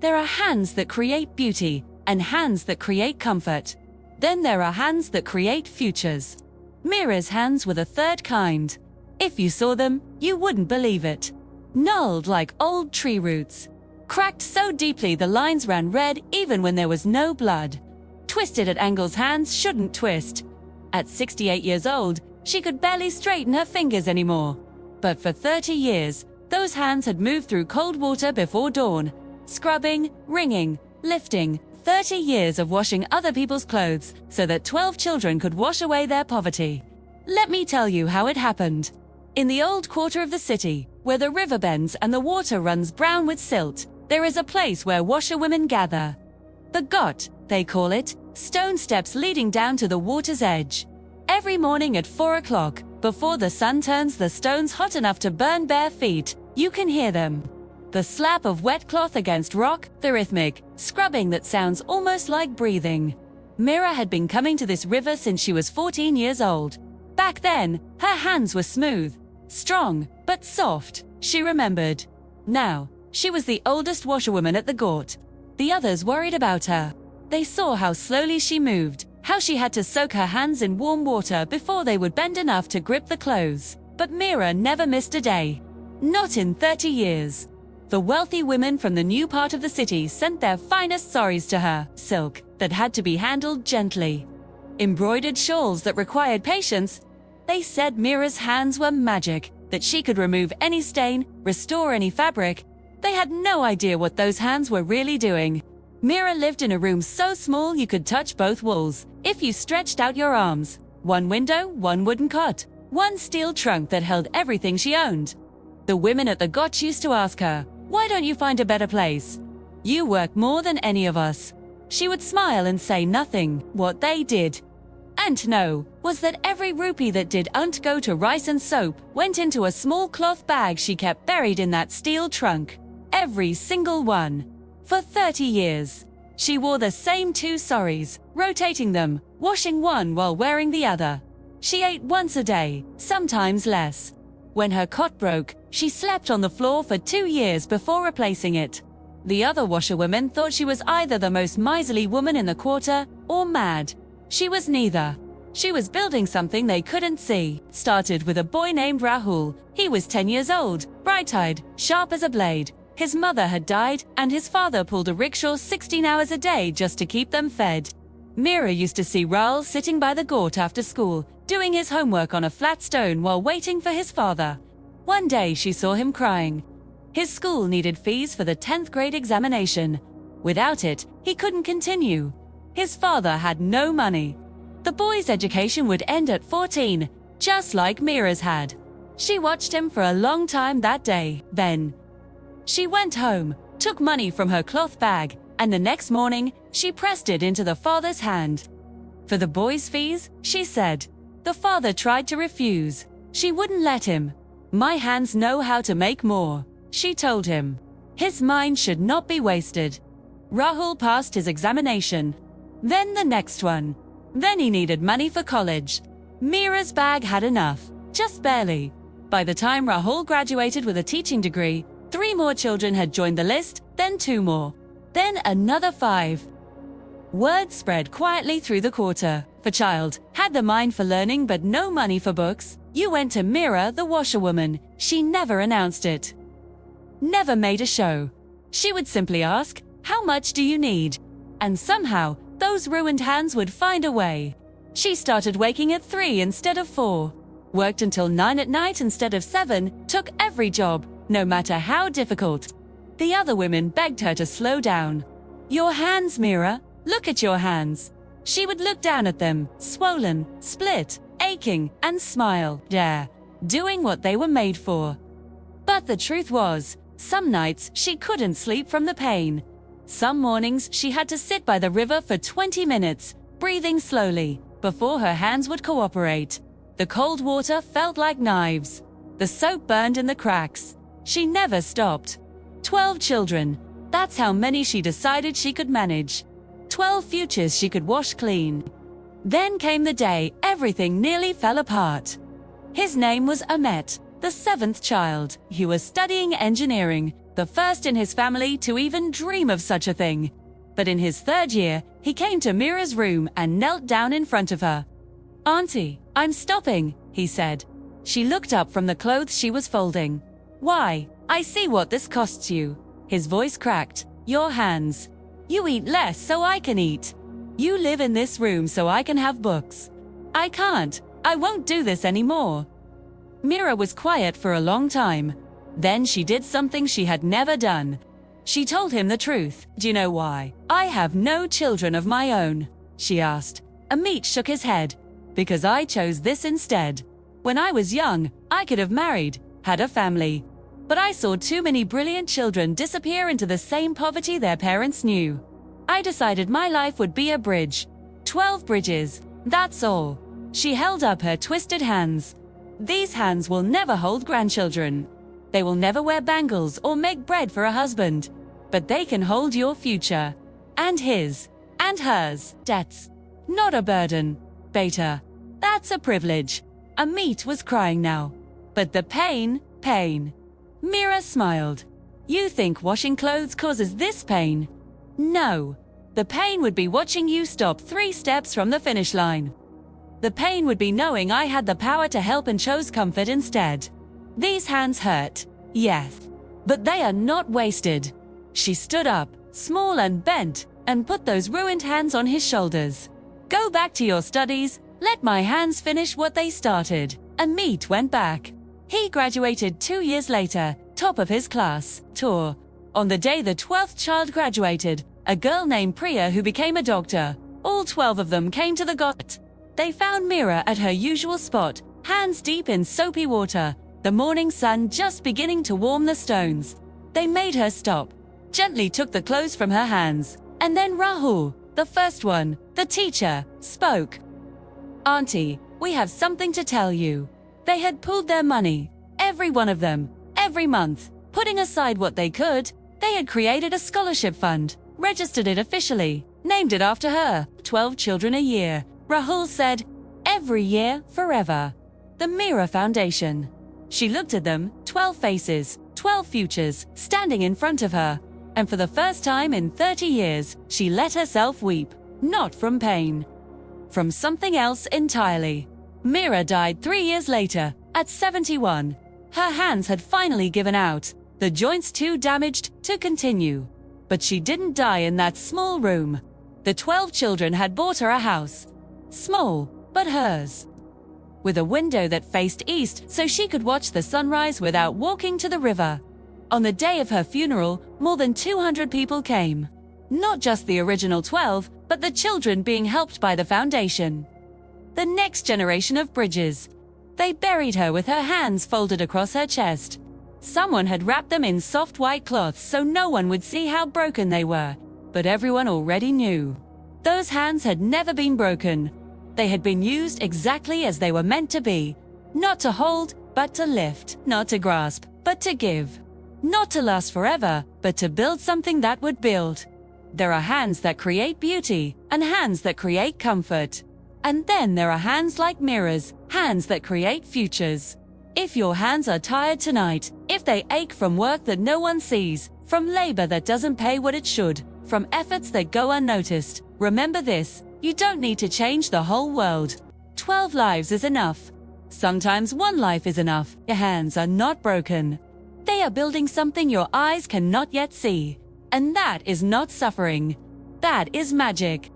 There are hands that create beauty and hands that create comfort. Then there are hands that create futures. Meera's hands were the third kind. If you saw them, you wouldn't believe it. Gnarled like old tree roots. Cracked so deeply the lines ran red even when there was no blood. Twisted at angles hands shouldn't twist. At 68 years old, she could barely straighten her fingers anymore. But for 30 years, those hands had moved through cold water before dawn. Scrubbing, wringing, lifting. 30 years of washing other people's clothes so that 12 children could wash away their poverty. Let me tell you how it happened. In the old quarter of the city, where the river bends and the water runs brown with silt, there is a place where washerwomen gather. The got, they call it, stone steps leading down to the water's edge. Every morning at 4 o'clock, before the sun turns the stones hot enough to burn bare feet, you can hear them. The slap of wet cloth against rock, the rhythmic scrubbing that sounds almost like breathing. Meera had been coming to this river since she was 14 years old. Back then, her hands were smooth, strong, but soft, she remembered. Now, she was the oldest washerwoman at the gort. The others worried about her. They saw how slowly she moved, how she had to soak her hands in warm water before they would bend enough to grip the clothes. But Meera never missed a day. Not in 30 years. The wealthy women from the new part of the city sent their finest saris to her, silk that had to be handled gently. Embroidered shawls that required patience. They said Meera's hands were magic, that she could remove any stain, restore any fabric. They had no idea what those hands were really doing. Meera lived in a room so small you could touch both walls, if you stretched out your arms. One window, one wooden cot, one steel trunk that held everything she owned. The women at the got used to ask her, "Why don't you find a better place? You work more than any of us." She would smile and say nothing. What they did and know was that every rupee that didn't go to rice and soap went into a small cloth bag she kept buried in that steel trunk. Every single one. For 30 years. She wore the same 2 saris, rotating them, washing one while wearing the other. She ate once a day, sometimes less. When her cot broke, she slept on the floor for 2 years before replacing it. The other washerwomen thought she was either the most miserly woman in the quarter or mad. She was neither. She was building something they couldn't see. Started with a boy named Rahul. He was 10 years old, bright-eyed, sharp as a blade. His mother had died, and his father pulled a rickshaw 16 hours a day just to keep them fed. Meera used to see Rahul sitting by the gort after school, doing his homework on a flat stone while waiting for his father. One day she saw him crying. His school needed fees for the 10th grade examination. Without it, he couldn't continue. His father had no money. The boy's education would end at 14, just like Meera's had. She watched him for a long time that day. Then she went home, took money from her cloth bag, and the next morning, she pressed it into the father's hand. For the boy's fees, she said. The father tried to refuse. She wouldn't let him. "My hands know how to make more," she told him. His mind should not be wasted. Rahul passed his examination. Then the next one. Then he needed money for college. Meera's bag had enough, just barely. By the time Rahul graduated with a teaching degree, 3 more children had joined the list, then 2 more. Then another 5. Word spread quietly through the quarter. If a child had the mind for learning but no money for books, you went to Meera the washerwoman. She never announced it. Never made a show. She would simply ask, "How much do you need?" And somehow, those ruined hands would find a way. She started waking at 3 instead of 4. Worked until 9 at night instead of 7, took every job, no matter how difficult. The other women begged her to slow down. "Your hands, Meera. Look at your hands." She would look down at them, swollen, split, aching, and smile. Yeah, doing what they were made for. But the truth was, some nights she couldn't sleep from the pain. Some mornings she had to sit by the river for 20 minutes, breathing slowly, before her hands would cooperate. The cold water felt like knives. The soap burned in the cracks. She never stopped. 12 children. That's how many she decided she could manage. 12 futures she could wash clean. Then came the day everything nearly fell apart. His name was Amit, the 7th child. He was studying engineering, the first in his family to even dream of such a thing. But in his 3rd year, he came to Meera's room and knelt down in front of her. "Auntie, I'm stopping," he said. She looked up from the clothes she was folding. "Why? I see what this costs you." His voice cracked. "Your hands. You eat less so I can eat. You live in this room so I can have books. I can't. I won't do this anymore." Meera was quiet for a long time. Then she did something she had never done. She told him the truth. "Do you know why I have no children of my own?" she asked. Amit shook his head. "Because I chose this instead. When I was young, I could have married, had a family. But I saw too many brilliant children disappear into the same poverty their parents knew. I decided my life would be a bridge. 12 bridges, that's all." She held up her twisted hands. "These hands will never hold grandchildren. They will never wear bangles or make bread for a husband. But they can hold your future. And his. And hers. Debts. Not a burden. Beta. That's a privilege." Amit was crying now. "But the pain. Meera smiled. "You think washing clothes causes this pain? No. The pain would be watching you stop 3 steps from the finish line. The pain would be knowing I had the power to help and chose comfort instead. These hands hurt, yes. But they are not wasted." She stood up, small and bent, and put those ruined hands on his shoulders. "Go back to your studies. Let my hands finish what they started." Amit went back. He graduated 2 years later, top of his class. Tour. On the day the 12th child graduated, a girl named Priya who became a doctor. All 12 of them came to the got. They found Meera at her usual spot, hands deep in soapy water, the morning sun just beginning to warm the stones. They made her stop, gently took the clothes from her hands, and then Rahul, the first one, the teacher, spoke. "Auntie, we have something to tell you." They had pooled their money, every one of them, every month, putting aside what they could. They had created a scholarship fund, registered it officially, named it after her, 12 children a year. Rahul said, "Every year, forever." The Meera Foundation. She looked at them, 12 faces, 12 futures, standing in front of her. And for the first time in 30 years, she let herself weep, not from pain. From something else entirely. Meera died 3 years later, at 71. Her hands had finally given out, the joints too damaged to continue. But she didn't die in that small room. The 12 children had bought her a house. Small, but hers. With a window that faced east so she could watch the sunrise without walking to the river. On the day of her funeral, more than 200 people came. Not just the original 12, but the children being helped by the foundation. The next generation of bridges. They buried her with her hands folded across her chest. Someone had wrapped them in soft white cloths so no one would see how broken they were. But everyone already knew. Those hands had never been broken. They had been used exactly as they were meant to be. Not to hold, but to lift. Not to grasp, but to give. Not to last forever, but to build something that would build. There are hands that create beauty, and hands that create comfort. And then there are hands like Meera's, hands that create futures. If your hands are tired tonight, if they ache from work that no one sees, from labor that doesn't pay what it should, from efforts that go unnoticed, remember this, you don't need to change the whole world. 12 lives is enough. Sometimes 1 life is enough. Your hands are not broken. They are building something your eyes cannot yet see. And that is not suffering. That is magic.